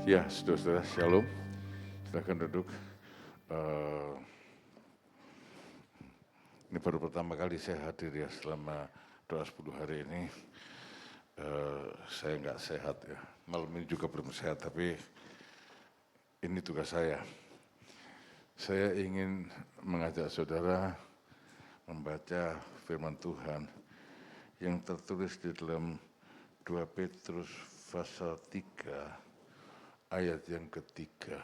Ya, saudara-saudara, shalom. Silahkan duduk. Ini baru pertama kali saya hadir ya selama 10 hari ini. Saya nggak sehat ya. Malam ini juga belum sehat, tapi ini tugas saya. Saya ingin mengajak saudara membaca firman Tuhan yang tertulis di dalam 2 Petrus pasal 3 ayat yang ketiga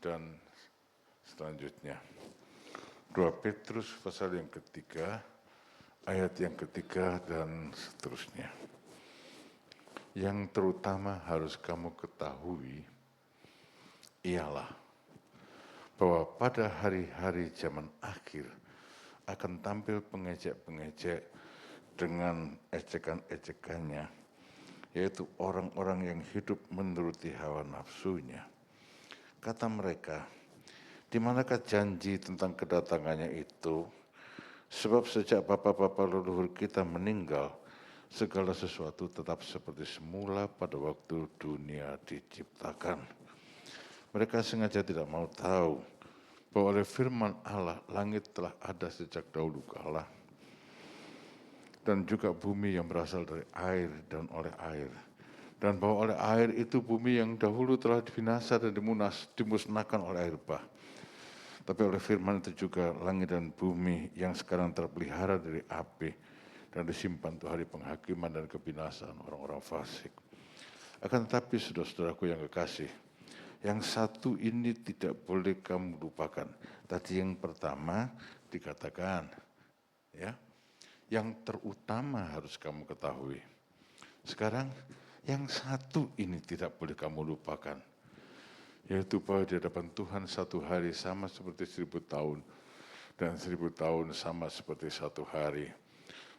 dan selanjutnya. 2 Petrus pasal yang ketiga, ayat yang ketiga dan seterusnya. Yang terutama harus kamu ketahui ialah bahwa pada hari-hari zaman akhir akan tampil pengejek-pengejek dengan ejekan-ejekannya, yaitu orang-orang yang hidup menuruti hawa nafsunya. Kata mereka, di manakah janji tentang kedatangannya itu? Sebab sejak bapa-bapa leluhur kita meninggal, segala sesuatu tetap seperti semula pada waktu dunia diciptakan. Mereka sengaja tidak mau tahu bahwa oleh firman Allah langit telah ada sejak dahulu kala, dan juga bumi yang berasal dari air dan oleh air. Dan bahwa oleh air itu bumi yang dahulu telah binasa dan dimusnahkan oleh air bah. Tapi oleh firman itu juga langit dan bumi yang sekarang terpelihara dari api dan disimpan untuk hari penghakiman dan kebinasaan orang-orang fasik. Akan tetapi saudara-saudaraku yang kekasih, yang satu ini tidak boleh kamu lupakan. Tadi yang pertama dikatakan, ya, yang terutama harus kamu ketahui. Sekarang yang satu ini tidak boleh kamu lupakan, yaitu bahwa di hadapan Tuhan satu hari sama seperti 1000 tahun, dan 1000 tahun sama seperti satu hari.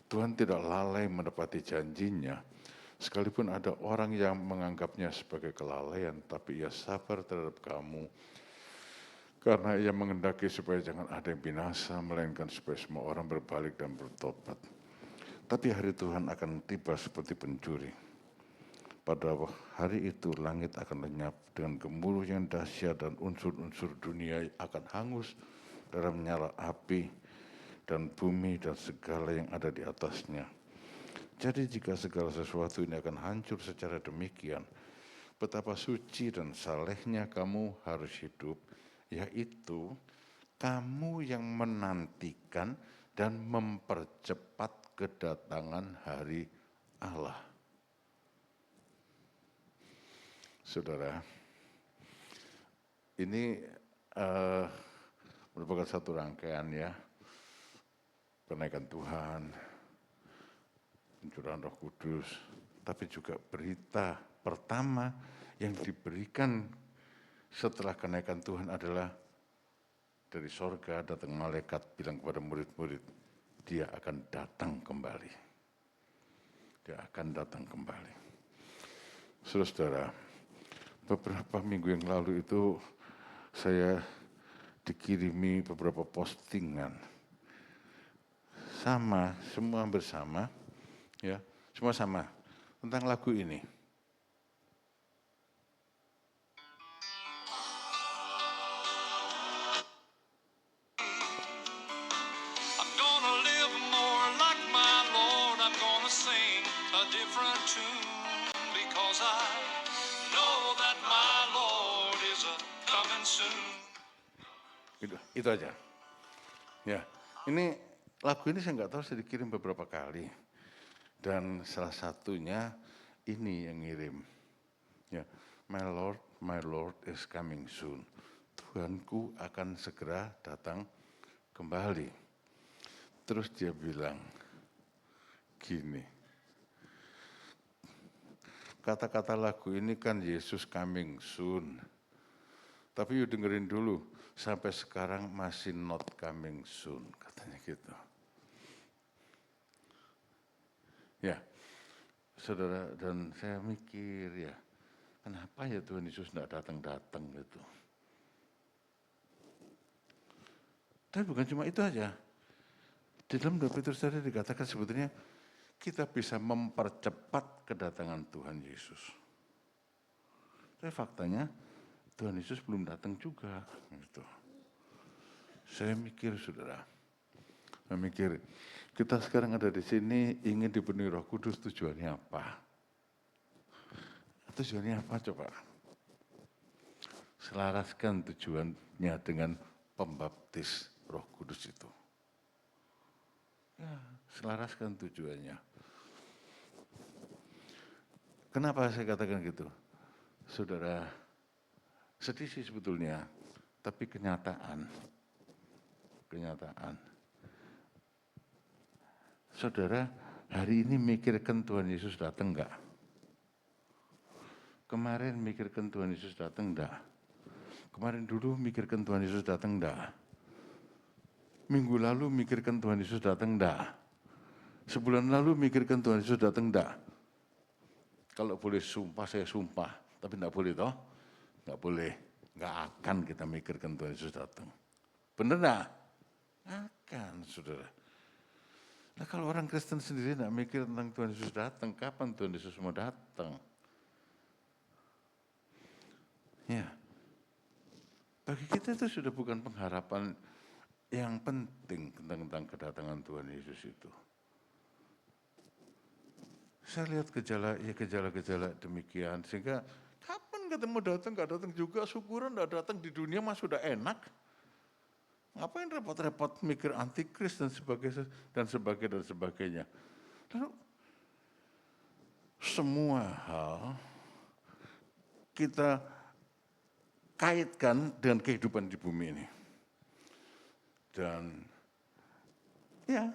Tuhan tidak lalai menepati janjinya, sekalipun ada orang yang menganggapnya sebagai kelalaian, tapi ia sabar terhadap kamu, karena ia mengendaki supaya jangan ada yang binasa, melainkan supaya semua orang berbalik dan bertobat. Tapi hari Tuhan akan tiba seperti pencuri. Pada hari itu langit akan lenyap dengan gemuruh yang dahsyat dan unsur-unsur dunia akan hangus dalam nyala api, dan bumi dan segala yang ada di atasnya. Jadi jika segala sesuatu ini akan hancur secara demikian, betapa suci dan salehnya kamu harus hidup, yaitu kamu yang menantikan dan mempercepat kedatangan hari Allah. Saudara, ini merupakan satu rangkaian ya, kenaikan Tuhan, pencurahan Roh Kudus, tapi juga berita pertama yang diberikan setelah kenaikan Tuhan adalah dari sorga datang malaikat bilang kepada murid-murid, dia akan datang kembali. Dia akan datang kembali. Saudara, beberapa minggu yang lalu itu saya dikirimi beberapa postingan. Sama, semua bersama, ya, semua sama tentang lagu ini. I'm gonna live more like my Lord. I'm gonna sing a different tune because I know that my Lord is coming soon. Itu aja. Ya, ini lagu ini saya nggak tahu, saya dikirim beberapa kali. Dan salah satunya ini yang ngirim. Ya, my Lord is coming soon. Tuhanku akan segera datang kembali. Terus dia bilang gini, kata-kata lagu ini kan Yesus coming soon. Tapi yuk dengerin dulu, sampai sekarang masih not coming soon, katanya gitu. Ya, saudara, dan saya mikir ya, kenapa ya Tuhan Yesus tidak datang-datang gitu. Tapi bukan cuma itu aja. Di dalam 2 Petrus tadi dikatakan sebetulnya kita bisa mempercepat kedatangan Tuhan Yesus. Tapi faktanya Tuhan Yesus belum datang juga. Gitu. Saya mikir, saudara. Saya mikir, kita sekarang ada di sini ingin dipenuhi Roh Kudus, tujuannya apa? Tujuannya apa coba? Selaraskan tujuannya dengan pembaptis Roh Kudus itu. Ya, selaraskan tujuannya. Kenapa saya katakan gitu? Saudara, sedih sih sebetulnya, tapi kenyataan. Saudara, hari ini mikirkan Tuhan Yesus datang enggak? Kemarin mikirkan Tuhan Yesus datang enggak? Kemarin dulu mikirkan Tuhan Yesus datang enggak? Minggu lalu mikirkan Tuhan Yesus datang enggak? Sebulan lalu mikirkan Tuhan Yesus datang enggak? Kalau boleh sumpah, saya sumpah. Tapi enggak boleh toh? Enggak boleh. Enggak akan kita mikirkan Tuhan Yesus datang. Benar enggak? Akan, saudara. Nah kalau orang Kristen sendiri enggak mikir tentang Tuhan Yesus datang, kapan Tuhan Yesus mau datang? Ya, bagi kita itu sudah bukan pengharapan yang penting tentang kedatangan Tuhan Yesus itu. Saya lihat gejala-gejala demikian, sehingga kapan ketemu datang, nggak datang juga, syukuran nggak datang di dunia mah sudah enak. Ngapain repot-repot mikir antikris dan sebagainya. Lalu semua hal kita kaitkan dengan kehidupan di bumi ini. Dan ya,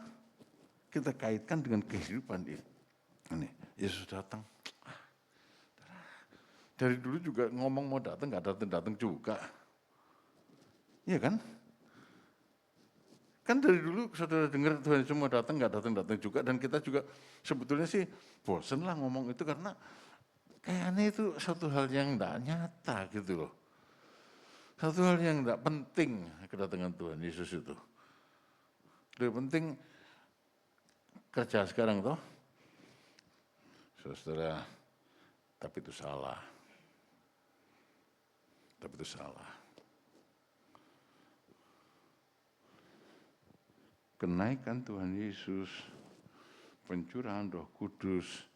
kita kaitkan dengan kehidupan ini. Yesus datang. Dari dulu juga ngomong mau datang, nggak datang juga. Iya kan? Kan dari dulu saudara dengar Tuhan Yesus mau datang, nggak datang juga. Dan kita juga sebetulnya sih bosen lah ngomong itu karena kayaknya itu satu hal yang nggak nyata gitu loh. Satu hal yang nggak penting kedatangan Tuhan Yesus itu. Lebih penting kerja sekarang toh. Saudara, tapi itu salah. Kenaikan Tuhan Yesus, pencurahan Roh Kudus,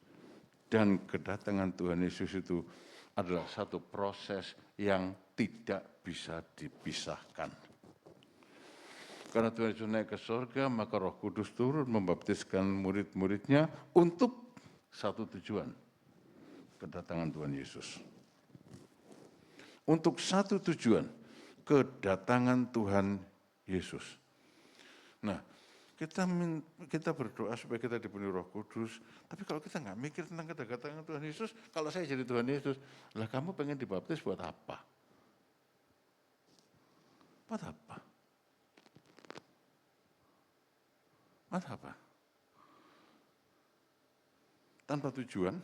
dan kedatangan Tuhan Yesus itu adalah satu proses yang tidak bisa dipisahkan. Karena Tuhan Yesus naik ke surga, maka Roh Kudus turun membaptiskan murid-muridnya untuk satu tujuan, kedatangan Tuhan Yesus. Untuk satu tujuan, kedatangan Tuhan Yesus. Nah, kita berdoa supaya kita dipenuhi Roh Kudus, tapi kalau kita nggak mikir tentang kedatangan Tuhan Yesus, kalau saya jadi Tuhan Yesus, lah kamu pengen dibaptis buat apa? Buat apa? Buat apa? Tanpa tujuan,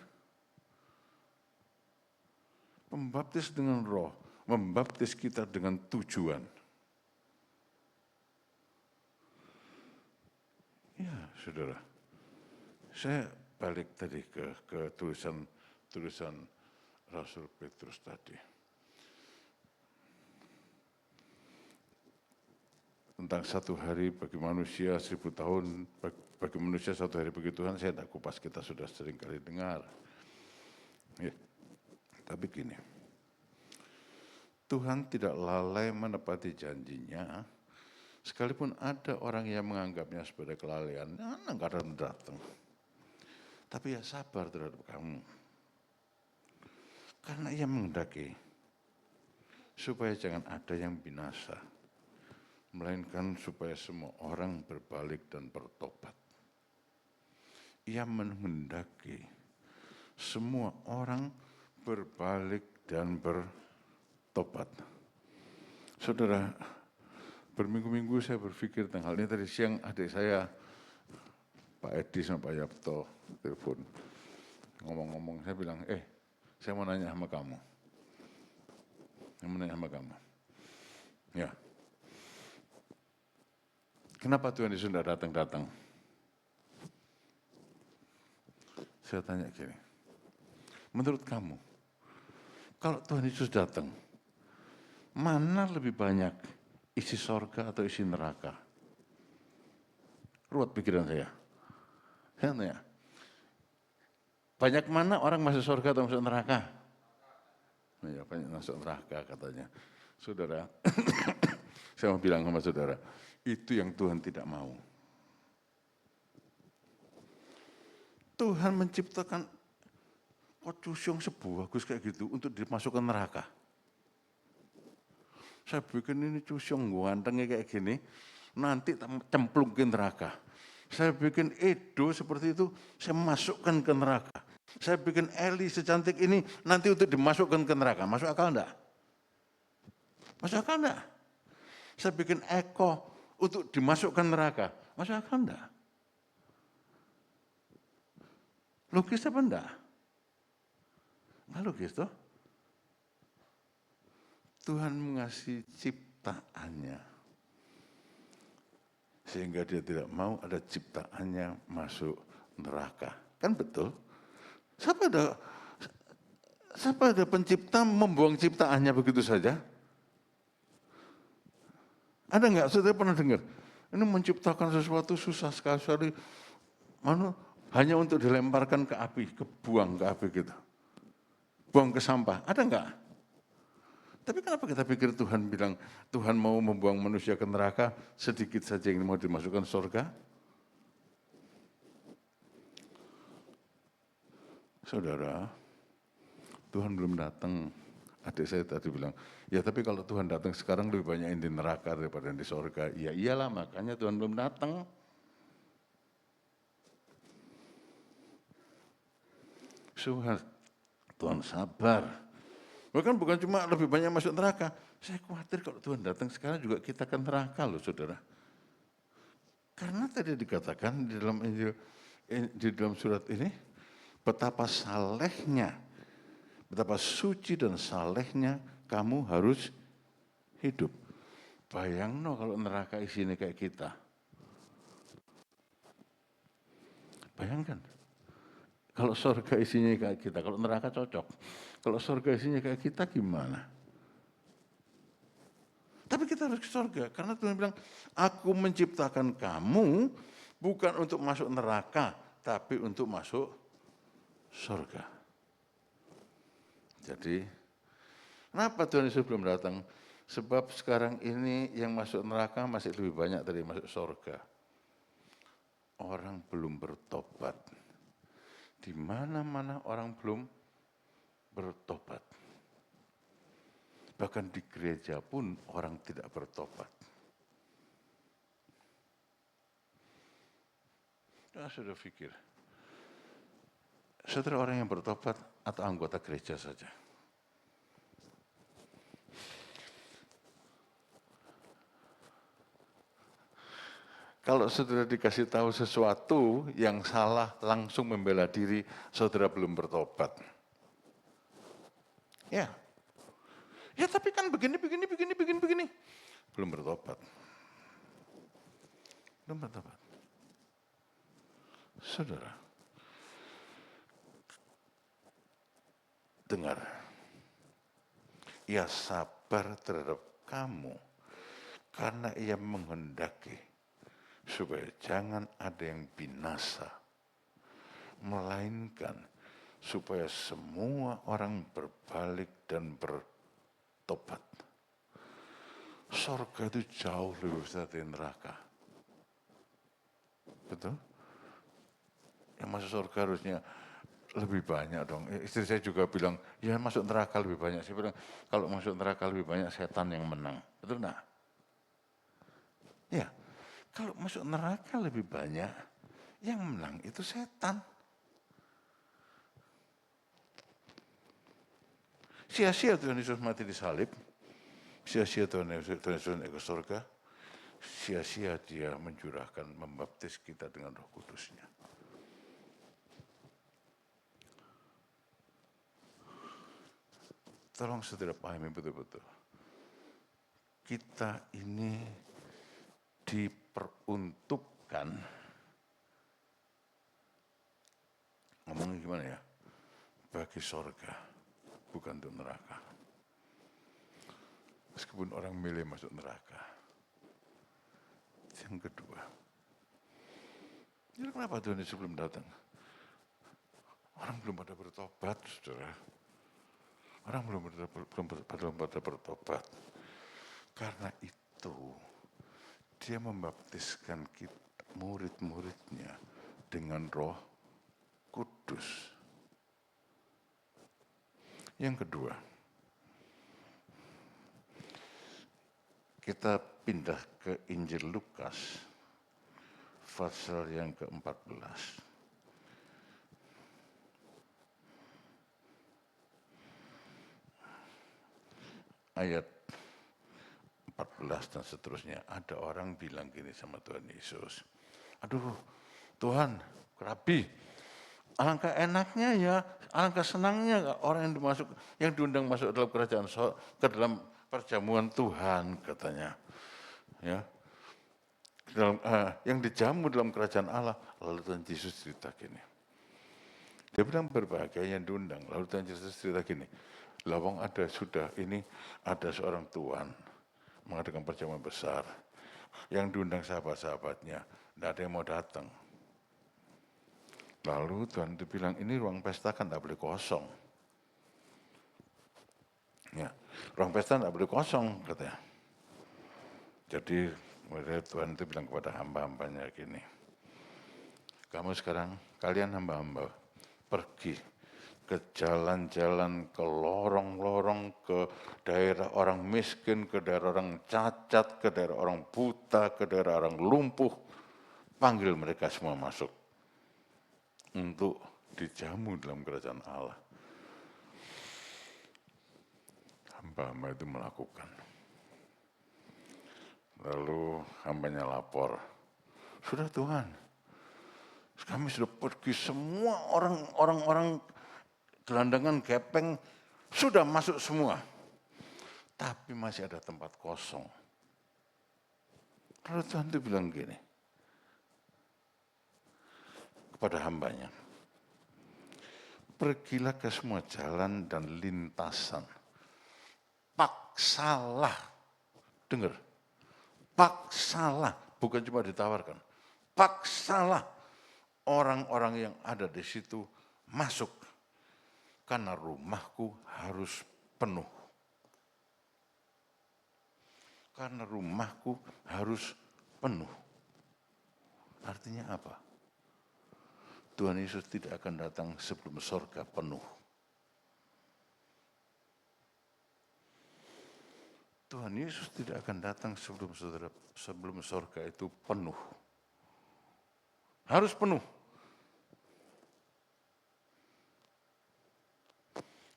membaptis dengan roh, membaptis kita dengan tujuan. Ya, saudara. Saya balik tadi ke tulisan Rasul Petrus tadi. Tentang satu hari bagi manusia 1000 tahun, bagi manusia satu hari bagi Tuhan, saya tak kupas, kita sudah sering kali dengar. Ya. Tapi gini, Tuhan tidak lalai menepati janjinya, sekalipun ada orang yang menganggapnya sebagai kelalaian, nggak datang. Tapi ya sabar terhadap kamu. Karena ia menghendaki supaya jangan ada yang binasa, melainkan supaya semua orang berbalik dan bertobat. Ia menghendaki semua orang berbalik dan bertobat. Saudara, berminggu-minggu saya berpikir tentang hal ini. Tadi siang adik saya, Pak Edi sama Pak Yapto, telepon. Ngomong-ngomong, saya bilang, saya mau nanya sama kamu. Ya. Kenapa Tuhan Yesus tidak datang-datang? Saya tanya gini, menurut kamu, Kalau Tuhan Yesus datang, mana lebih banyak isi sorga atau isi neraka? Ruwet pikiran saya. Saya tanya, banyak mana orang masuk sorga atau masuk neraka? Ya, banyak masuk neraka katanya. Saudara, saya mau bilang sama saudara, itu yang Tuhan tidak mau. Tuhan menciptakan kocusyong sebagus kayak gitu untuk dimasukkan neraka. Saya bikin ini cusyong gantengnya kayak gini, nanti cemplungin neraka. Saya bikin Edo seperti itu, saya masukkan ke neraka. Saya bikin Eli secantik ini, nanti untuk dimasukkan ke neraka. Masuk akal enggak? Masuk akal enggak? Saya bikin Eko untuk dimasukkan neraka. Masuk akal enggak? Logis apa enggak? Enggak logis toh? Tuhan mengasihi ciptaannya. Sehingga dia tidak mau ada ciptaannya masuk neraka. Kan betul? Siapa ada pencipta membuang ciptaannya begitu saja? Ada enggak? Saudara pernah dengar? Ini menciptakan sesuatu susah sekali. Hanya untuk dilemparkan ke api, buang ke api gitu. Buang ke sampah. Ada enggak? Tapi kenapa kita pikir Tuhan bilang, Tuhan mau membuang manusia ke neraka, sedikit saja yang mau dimasukkan surga? Saudara, Tuhan belum datang. Adik saya tadi bilang, ya tapi kalau Tuhan datang sekarang lebih banyak yang di neraka daripada yang di surga. Ya iyalah, makanya Tuhan belum datang. Tuhan sabar. Bahkan bukan cuma lebih banyak masuk neraka. Saya khawatir kalau Tuhan datang sekarang juga kita ke neraka loh saudara. Karena tadi dikatakan di dalam surat ini, betapa salehnya, betapa suci dan salehnya kamu harus hidup. Bayangno kalau neraka isinya kayak kita. Bayangkan. Kalau surga isinya kayak kita, kalau neraka cocok. Kalau surga isinya kayak kita gimana? Tapi kita harus ke surga, karena Tuhan bilang, aku menciptakan kamu bukan untuk masuk neraka, tapi untuk masuk surga. Jadi, kenapa Tuhan Yesus belum datang? Sebab sekarang ini yang masuk neraka masih lebih banyak dari masuk surga. Orang belum bertobat. Di mana-mana orang belum bertobat. Bahkan di gereja pun orang tidak bertobat. Nah, sudah pikir, saudara orang yang bertobat atau anggota gereja saja? Kalau saudara dikasih tahu sesuatu yang salah, langsung membela diri, saudara belum bertobat. Ya, tapi kan begini. Belum bertobat. Saudara, dengar. Ia sabar terhadap kamu karena ia menghendaki supaya jangan ada yang binasa, melainkan supaya semua orang berbalik dan bertobat. Surga itu jauh lebih besar dari neraka. Betul? Yang masuk surga harusnya lebih banyak dong. Istri saya juga bilang, ya masuk neraka lebih banyak. Saya bilang, kalau masuk neraka lebih banyak setan yang menang. Betul enggak? Ya, kalau masuk neraka lebih banyak, yang menang itu setan. Sia-sia Tuhan Yesus mati di salib. Sia-sia Tuhan Yesus naik ke surga. Sia-sia dia mencurahkan, membaptis kita dengan Roh Kudus-Nya. Tolong saudara pahami betul-betul. Kita ini diperuntukkan, ngomongnya gimana ya, bagi surga. bukan untuk neraka. Meskipun orang milih masuk neraka. Yang kedua, jadi kenapa Tuhan Yesus belum datang? Orang belum pada bertobat, saudara. Orang belum pada bertobat. Karena itu, dia membaptiskan kita, murid-muridnya, dengan Roh Kudus. Yang kedua, kita pindah ke Injil Lukas, pasal yang ke-14. Ayat 14 dan seterusnya. Ada orang bilang gini sama Tuhan Yesus, aduh Tuhan, Rabi, alangkah enaknya ya, alangkah senangnya orang yang diundang masuk dalam kerajaan, ke dalam perjamuan Tuhan, katanya. Ya, yang dijamu dalam kerajaan Allah. Lalu Tuhan Yesus cerita gini. Dia bilang berbahagia yang diundang. Lalu Tuhan Yesus cerita gini. Lawang ada seorang tuan mengadakan perjamuan besar. Yang diundang sahabat-sahabatnya. Tidak ada yang mau datang. Lalu Tuhan itu bilang, ini ruang pesta kan tidak boleh kosong. Ya, ruang pesta tidak boleh kosong, katanya. Jadi Tuhan itu bilang kepada hamba-hambanya gini, kamu sekarang, kalian hamba-hamba, pergi ke jalan-jalan, ke lorong-lorong, ke daerah orang miskin, ke daerah orang cacat, ke daerah orang buta, ke daerah orang lumpuh, panggil mereka semua masuk untuk dijamu dalam kerajaan Allah. Hamba-hamba itu melakukan. Lalu hambanya lapor, sudah Tuhan, kami sudah pergi semua orang-orang gelandangan gepeng, sudah masuk semua. Tapi masih ada tempat kosong. Lalu Tuhan itu bilang gini, kepada hambanya, pergilah ke semua jalan dan lintasan, paksalah, dengar, paksalah, bukan cuma ditawarkan, paksalah orang-orang yang ada di situ masuk, karena rumahku harus penuh. Karena rumahku harus penuh. Artinya apa? Tuhan Yesus tidak akan datang sebelum surga penuh. Tuhan Yesus tidak akan datang sebelum surga itu penuh. Harus penuh.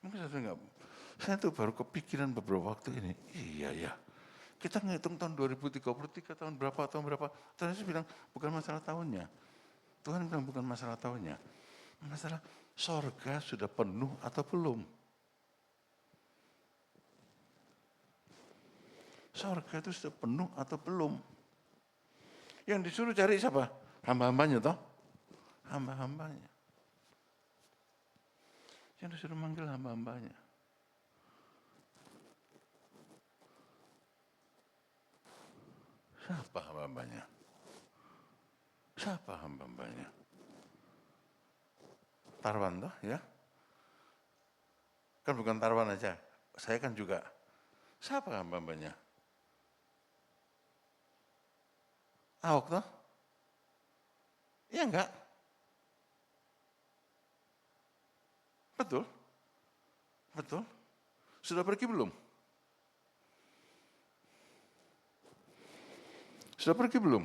Mungkin saya tuh baru kepikiran beberapa waktu ini, iya ya, kita ngitung tahun 2033, tahun berapa, Tuhan Yesus bilang bukan masalah tahunnya. Tuhan bilang bukan masalah tahunnya. Masalah sorga sudah penuh atau belum. Sorga itu sudah penuh atau belum. Yang disuruh cari siapa? Hamba-hambanya toh? Hamba-hambanya. Yang disuruh manggil hamba-hambanya. Siapa hamba-hambanya? Siapa hamba-hambanya? Tarwan toh ya? Kan bukan Tarwan aja, saya kan juga. Siapa hamba-hambanya? Ahok toh? Iya enggak? Betul? Betul? Sudah pergi belum? Sudah pergi belum?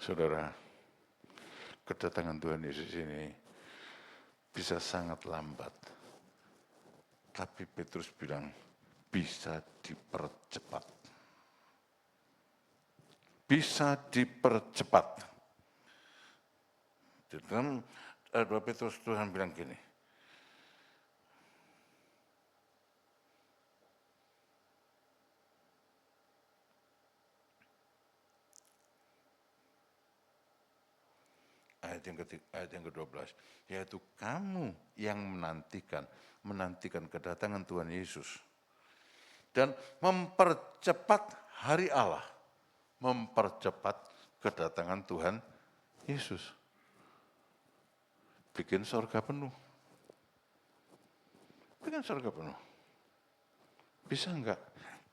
Saudara, kedatangan Tuhan Yesus ini bisa sangat lambat. Tapi Petrus bilang, bisa dipercepat. Bisa dipercepat. Di dalam 2 Petrus Tuhan bilang gini, ayat yang ke-12, yaitu kamu yang menantikan kedatangan Tuhan Yesus dan mempercepat hari Allah, mempercepat kedatangan Tuhan Yesus. Bikin surga penuh. Bikin surga penuh. Bisa enggak?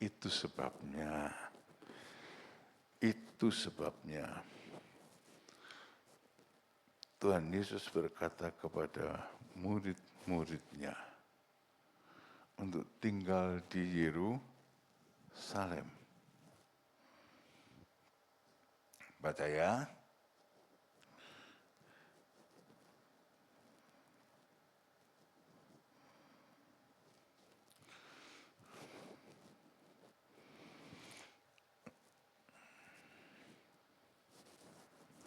Itu sebabnya. Itu sebabnya Tuhan Yesus berkata kepada murid-muridnya untuk tinggal di Yerusalem. Baca ya.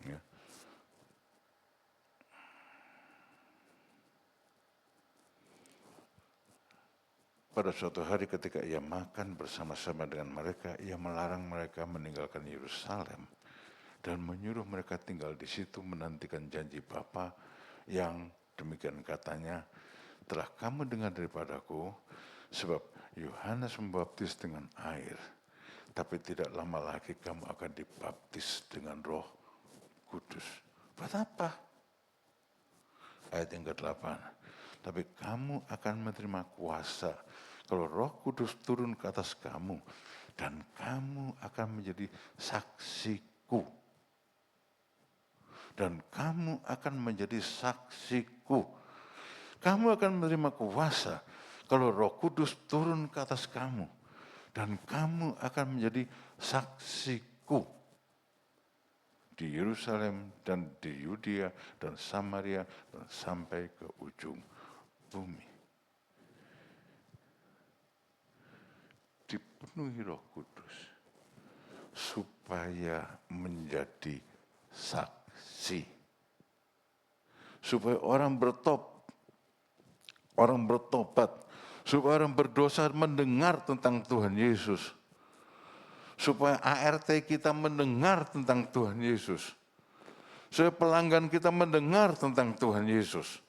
Ya. Pada suatu hari ketika ia makan bersama-sama dengan mereka, ia melarang mereka meninggalkan Yerusalem dan menyuruh mereka tinggal di situ menantikan janji Bapa yang demikian katanya, telah kamu dengar daripadaku, sebab Yohanes membaptis dengan air, tapi tidak lama lagi kamu akan dibaptis dengan Roh Kudus. Buat apa? Ayat yang ke-8. Tapi kamu akan menerima kuasa kalau Roh Kudus turun ke atas kamu, dan kamu akan menjadi saksiku. Dan kamu akan menjadi saksiku. Kamu akan menerima kuasa kalau Roh Kudus turun ke atas kamu, dan kamu akan menjadi saksiku di Yerusalem dan di Yudea dan Samaria dan sampai ke ujung bumi. Dipenuhi Roh Kudus supaya menjadi saksi, supaya orang bertobat, supaya orang berdosa mendengar tentang Tuhan Yesus, supaya ART kita mendengar tentang Tuhan Yesus, supaya pelanggan kita mendengar tentang Tuhan Yesus,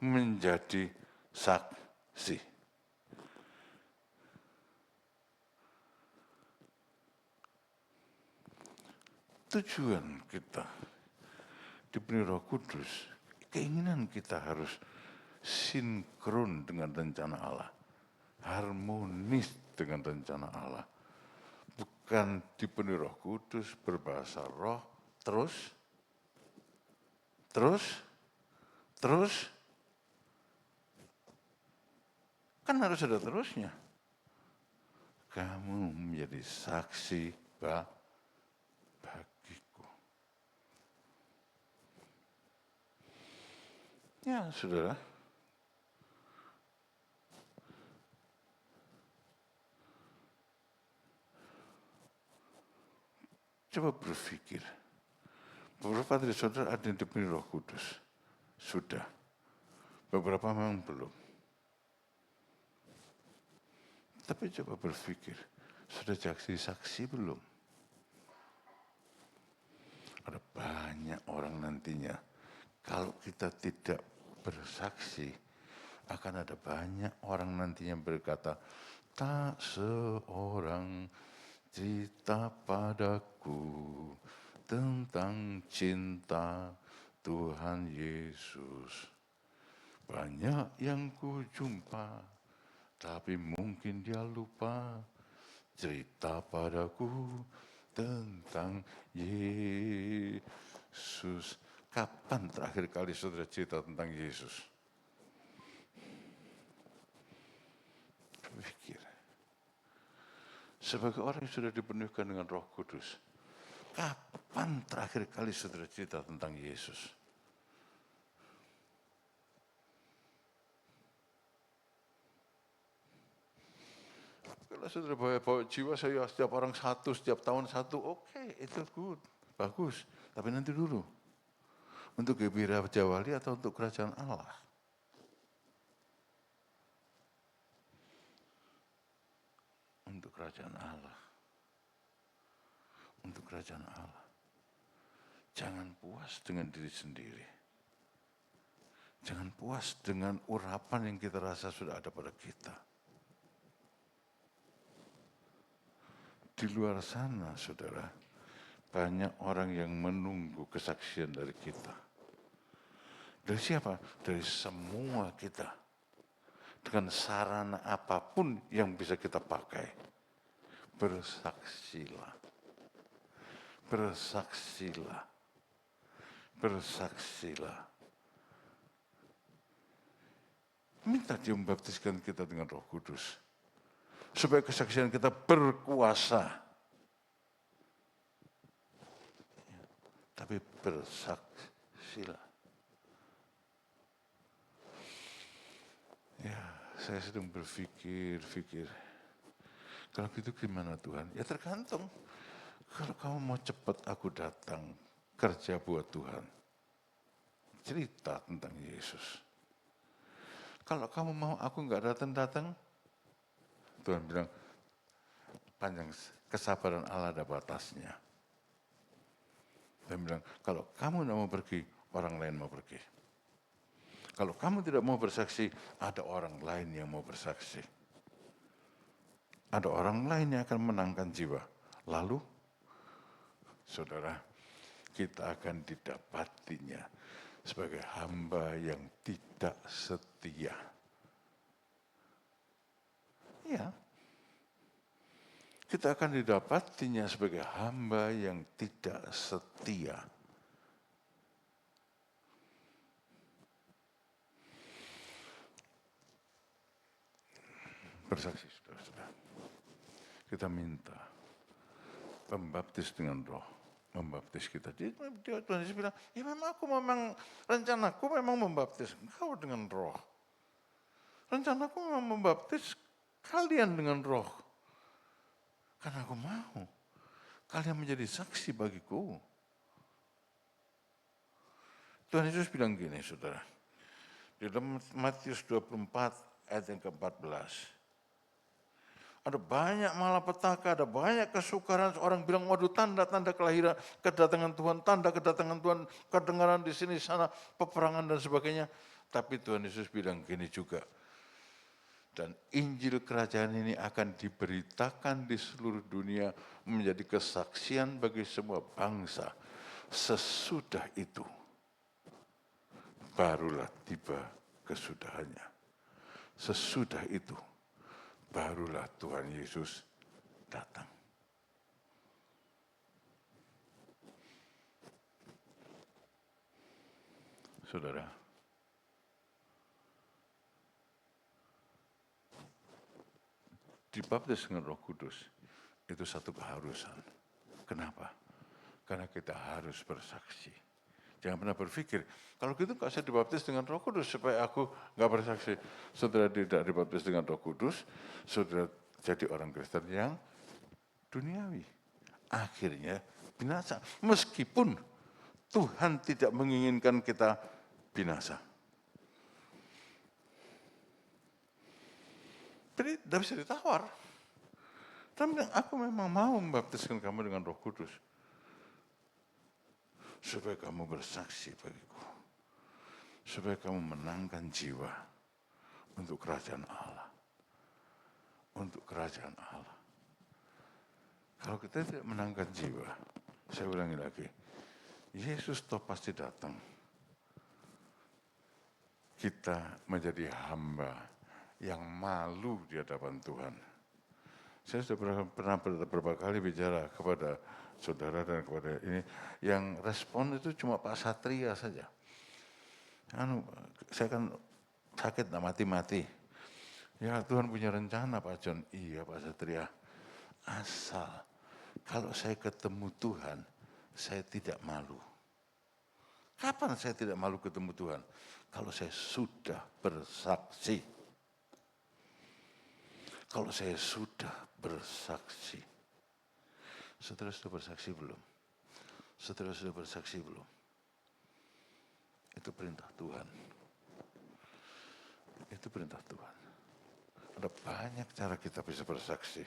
menjadi saksi. Tujuan kita diberi Roh Kudus, keinginan kita harus sinkron dengan rencana Allah, harmonis dengan rencana Allah. Bukan dipenuhi Roh Kudus, berbahasa roh, terus, kan harus ada terusnya. Kamu menjadi saksi bagiku. Ya, saudara. Coba berpikir. Beberapa dari saudara ada yang diberi Roh Kudus. Sudah. Beberapa memang belum. Tapi coba berpikir. Sudah jadi saksi belum? Ada banyak orang nantinya. Kalau kita tidak bersaksi, akan ada banyak orang nantinya berkata, tak seorang cerita padaku tentang cinta Tuhan Yesus. Banyak yang kujumpa, tapi mungkin dia lupa cerita padaku tentang Yesus. Kapan terakhir kali saudara cerita tentang Yesus? Pikir. Sebagai orang yang sudah dipenuhkan dengan Roh Kudus, kapan terakhir kali saudara cerita tentang Yesus? Kalau saudara bawa jiwa saya setiap orang satu, setiap tahun satu, oke, itu good, bagus. Tapi nanti dulu, untuk Gebira Jawali atau untuk kerajaan Allah? Untuk kerajaan Allah. Untuk kerajaan Allah. Jangan puas dengan diri sendiri. Jangan puas dengan urapan yang kita rasa sudah ada pada kita. Di luar sana, saudara, banyak orang yang menunggu kesaksian dari kita. Dari siapa? Dari semua kita. Dengan sarana apapun yang bisa kita pakai. Bersaksilah. Bersaksilah. Bersaksilah. Minta Dia membaptiskan kita dengan Roh Kudus. Supaya kesaksian kita berkuasa. Tapi bersaksilah. Ya, saya sedang berpikir. Kalau gitu gimana Tuhan? Ya tergantung. Kalau kamu mau cepat aku datang, kerja buat Tuhan. Cerita tentang Yesus. Kalau kamu mau aku nggak datang, Tuhan bilang, panjang kesabaran Allah ada batasnya. Tuhan bilang, kalau kamu tidak mau pergi, orang lain mau pergi. Kalau kamu tidak mau bersaksi, ada orang lain yang mau bersaksi. Ada orang lain yang akan menangkan jiwa. Lalu, saudara, kita akan didapatinya sebagai hamba yang tidak setia. Ya, kita akan didapatinya sebagai hamba yang tidak setia. Bersaksi, saudara-saudara. Kita minta pembaptis dengan Roh, membaptis kita. Tuhan Yesus bilang, ya memang rencanaku memang membaptis engkau dengan Roh. Rencanaku memang membaptis kalian dengan Roh. Karena aku mau kalian menjadi saksi bagiku. Tuhan Yesus bilang gini, saudara. Di dalam Matius 24 ayat yang ke-14. Ada banyak malapetaka, ada banyak kesukaran. Orang bilang, waduh tanda-tanda kelahiran, kedatangan Tuhan, tanda kedatangan Tuhan, kedengaran di sini, sana, peperangan dan sebagainya. Tapi Tuhan Yesus bilang gini juga. Dan Injil kerajaan ini akan diberitakan di seluruh dunia menjadi kesaksian bagi semua bangsa. Sesudah itu, barulah tiba kesudahannya. Sesudah itu, barulah Tuhan Yesus datang. Saudara, dibaptis dengan Roh Kudus itu satu keharusan. Kenapa? Karena kita harus bersaksi. Jangan pernah berpikir, kalau gitu nggak usah dibaptis dengan Roh Kudus supaya aku nggak bersaksi. Saudara tidak dibaptis dengan Roh Kudus, saudara jadi orang Kristen yang duniawi. Akhirnya binasa. Meskipun Tuhan tidak menginginkan kita binasa. Jadi tidak bisa ditawar. Tapi aku memang mau membaptiskan kamu dengan Roh Kudus. Supaya kamu bersaksi bagiku. Supaya kamu menangkan jiwa untuk kerajaan Allah. Untuk kerajaan Allah. Kalau kita tidak menangkan jiwa, saya ulangi lagi, Yesus toh pasti datang. Kita menjadi hamba yang malu di hadapan Tuhan. Saya sudah pernah beberapa kali bicara kepada saudara dan kepada ini, yang respon itu cuma Pak Satria saja. Saya kan sakit, tak mati-mati. Ya Tuhan punya rencana Pak John. Iya Pak Satria. Asal kalau saya ketemu Tuhan, saya tidak malu. Kapan saya tidak malu ketemu Tuhan? Kalau saya sudah bersaksi. Kalau saya sudah bersaksi. Saudara sudah bersaksi belum? Saudara sudah bersaksi belum? Itu perintah Tuhan. Itu perintah Tuhan. Ada banyak cara kita bisa bersaksi.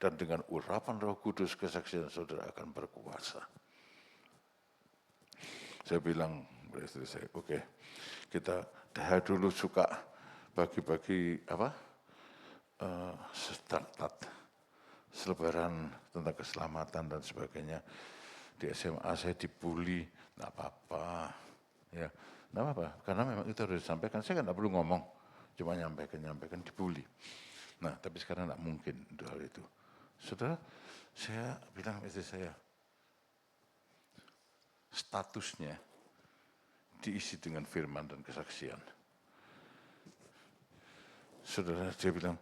Dan dengan urapan Roh Kudus, kesaksian saudara akan berkuasa. Saya bilang pada istri saya, oke, kita dah dulu suka bagi-bagi startup, selebaran tentang keselamatan dan sebagainya. Di SMA saya dibully, nggak apa-apa, ya, nggak apa-apa, karena memang itu harus disampaikan. Saya kan nggak perlu ngomong, cuma nyampaikan dibully. Nah, tapi sekarang nggak mungkin untuk hal itu. Saudara, saya bilang sama istri saya, statusnya diisi dengan firman dan kesaksian. Saudara, dia bilang,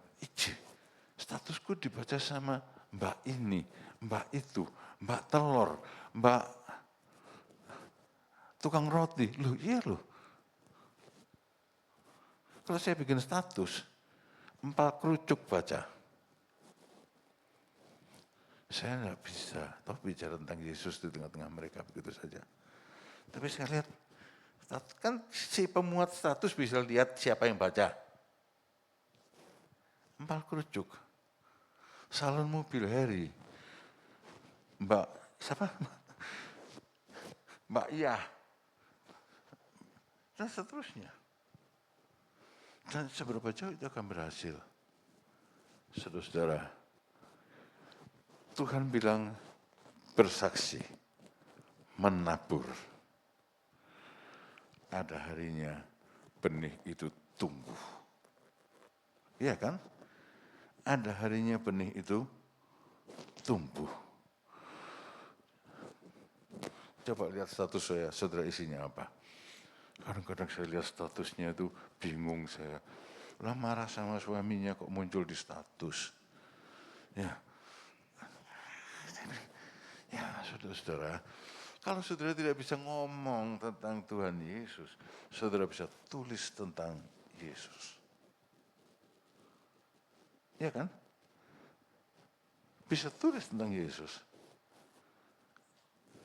statusku dibaca sama mbak ini, mbak itu, mbak telur, mbak tukang roti. Loh, iya loh. Kalau saya bikin status, 4 kerucuk baca. Saya nggak bisa, toh bicara tentang Yesus di tengah-tengah mereka begitu saja. Tapi saya lihat, kan si pemuat status bisa lihat siapa yang baca. 4 kerucuk. Salon mobil Harry. Mbak, siapa? Mbak Iya. Dan seterusnya. Dan seberapa jauh itu akan berhasil. Saudara-saudara, Tuhan bilang bersaksi, menabur. Ada harinya benih itu tumbuh. Iya kan? Ada harinya benih itu tumbuh. Coba lihat status saya, saudara isinya apa. Kadang-kadang saya lihat statusnya itu bingung saya. Lah marah sama suaminya kok muncul di status. Ya, saudara-saudara, kalau saudara tidak bisa ngomong tentang Tuhan Yesus, saudara bisa tulis tentang Yesus. Ya kan? Bisa tulis tentang Yesus.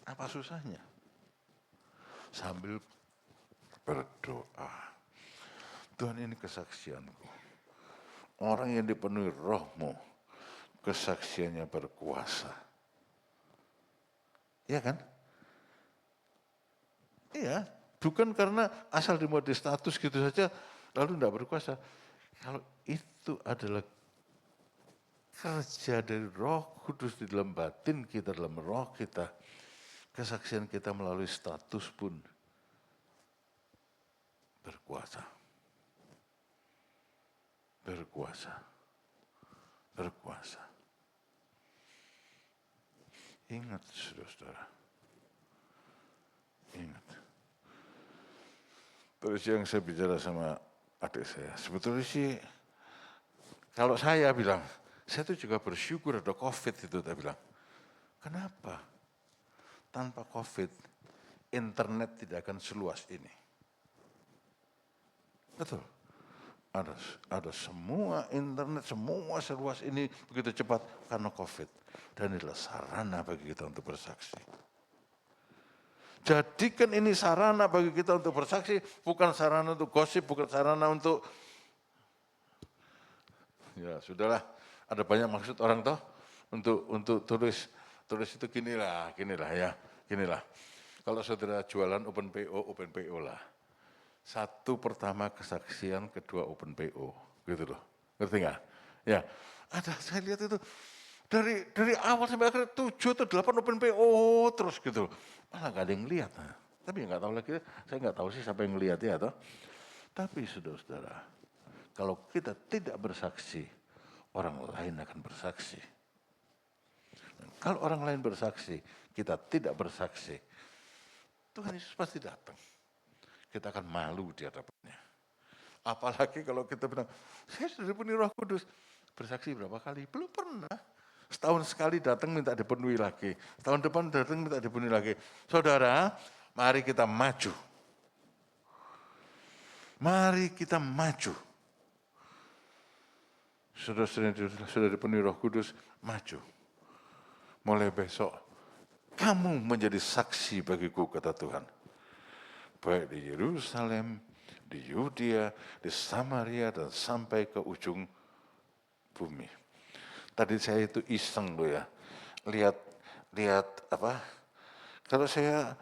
Apa susahnya? Sambil berdoa. Tuhan, ini kesaksianku. Orang yang dipenuhi roh-Mu, kesaksiannya berkuasa. Iya kan? Iya, bukan karena asal dimuat di status gitu saja, lalu tidak berkuasa. Kalau itu adalah kerja dari Roh Kudus di dalam batin kita, dalam roh kita, kesaksian kita melalui status pun berkuasa. Berkuasa. Berkuasa. Ingat, saudara-saudara. Ingat. Terus yang saya bicara sama adik saya, sebetulnya sih, kalau saya bilang, saya tuh juga bersyukur ada COVID itu, saya bilang. Kenapa? Tanpa COVID, internet tidak akan seluas ini. Betul. Ada semua internet, semua seluas ini begitu cepat karena COVID. Dan inilah sarana bagi kita untuk bersaksi. Jadikan ini sarana bagi kita untuk bersaksi, bukan sarana untuk gosip, bukan sarana untuk, ya sudahlah, ada banyak maksud orang toh untuk tulis itu ginilah ya, ginilah. Kalau saudara jualan open PO lah. Satu pertama kesaksian, kedua open PO, gitu loh. Ngerti nggak? Ya, saya lihat itu dari awal sampai akhir 7 atau 8 open PO terus gitu. Malah nggak ada yang lihat. Nah. Tapi nggak tahu lagi, saya nggak tahu sih siapa yang lihat ya toh. Tapi saudara-saudara, kalau kita tidak bersaksi, orang lain akan bersaksi. Dan kalau orang lain bersaksi, kita tidak bersaksi, Tuhan Yesus pasti datang. Kita akan malu di hadapannya. Apalagi kalau kita bilang, saya sudah dipenuhi Roh Kudus. Bersaksi berapa kali? Belum pernah. Setahun sekali datang minta dipenuhi lagi. Tahun depan datang minta dipenuhi lagi. Saudara, mari kita maju. Mari kita maju. Sudah dipenuhi Roh Kudus, maju. Mulai besok, kamu menjadi saksi bagiku, kata Tuhan. Baik di Yerusalem, di Yudea, di Samaria, dan sampai ke ujung bumi. Tadi saya itu iseng loh ya, lihat apa? Kalau saya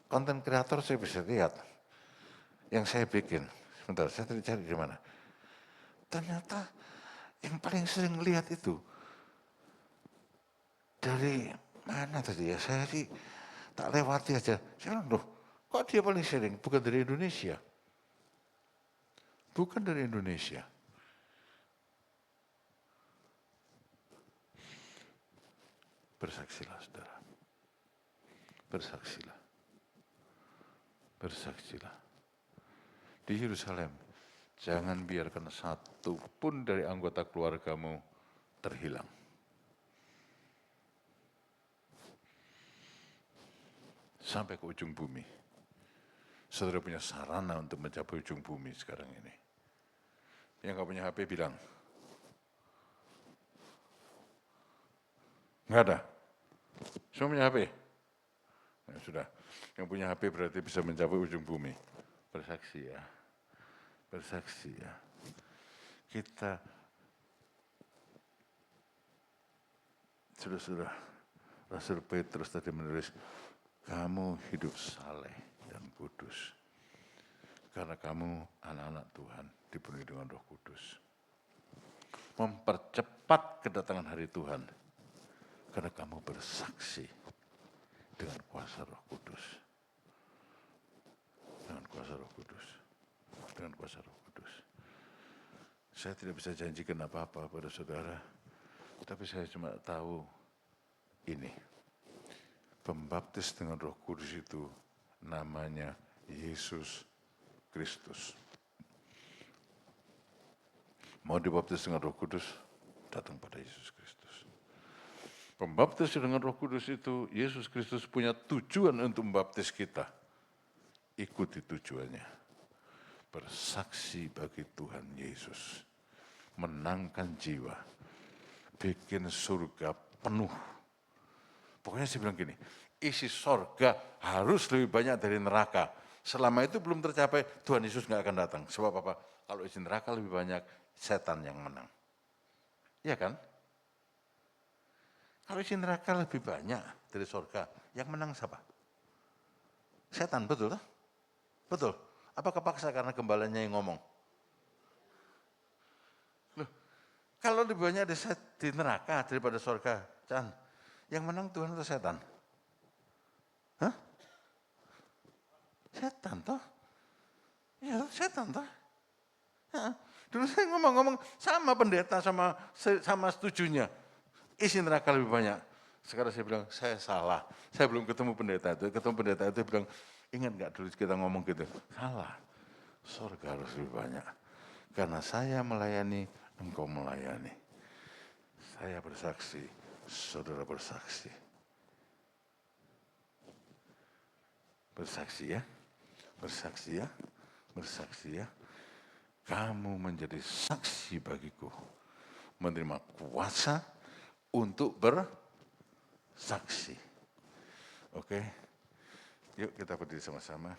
konten kreator saya bisa lihat. Yang saya bikin, sebentar saya tadi cari di mana. Ternyata yang paling sering lihat itu dari mana tadi ya, saya sih tak lewati aja. Saya bilang, loh kok dia paling sering? Bukan dari Indonesia. Bukan dari Indonesia. Bersaksilah saudara. Bersaksilah. Bersaksilah. Di Yerusalem, jangan biarkan satu pun dari anggota keluargamu terhilang. Sampai ke ujung bumi. Saudara punya sarana untuk mencapai ujung bumi sekarang ini. Yang gak punya HP bilang, nggak ada. Semua punya HP. Nah, sudah. Yang punya HP berarti bisa mencapai ujung bumi. Bersaksi ya. Bersaksi ya. Kita sudah Rasul Petrus tadi menulis, kamu hidup saleh dan kudus. Karena kamu anak-anak Tuhan dipenuhi dengan Roh Kudus. Mempercepat kedatangan hari Tuhan. Karena kamu bersaksi dengan kuasa Roh Kudus. Dengan kuasa Roh Kudus. Dengan kuasa Roh Kudus. Saya tidak bisa janjikan apa-apa pada saudara, tapi saya cuma tahu ini. Pembaptis dengan Roh Kudus itu namanya Yesus Kristus. Mau dibaptis dengan Roh Kudus, datang pada Yesus Kristus. Pembaptis dengan Roh Kudus itu, Yesus Kristus punya tujuan untuk membaptis kita. Ikuti tujuannya. Bersaksi bagi Tuhan Yesus. Menangkan jiwa. Bikin surga penuh. Pokoknya saya bilang gini, isi surga harus lebih banyak dari neraka. Selama itu belum tercapai, Tuhan Yesus nggak akan datang. Sebab apa? Kalau isi neraka lebih banyak, setan yang menang. Iya kan? Kalau isi neraka lebih banyak dari surga, yang menang siapa? Setan, betul? Betul. Apa kepaksa karena gembalanya yang ngomong? Loh, kalau lebih banyak di neraka daripada surga, Chan, yang menang Tuhan atau setan? Hah? Setan toh? Ya setan toh? Ya. Dulu saya ngomong-ngomong sama pendeta sama setujunya. Isi neraka lebih banyak. Sekarang saya bilang, saya salah. Saya belum ketemu pendeta itu. Ketemu pendeta itu bilang, ingat gak dulu kita ngomong gitu? Salah. Surga harus lebih banyak. Karena saya melayani, engkau melayani. Saya bersaksi, saudara bersaksi. Bersaksi ya. Bersaksi ya. Bersaksi ya. Kamu menjadi saksi bagiku. Menerima kuasa untuk bersaksi. Oke, yuk kita berdiri sama-sama.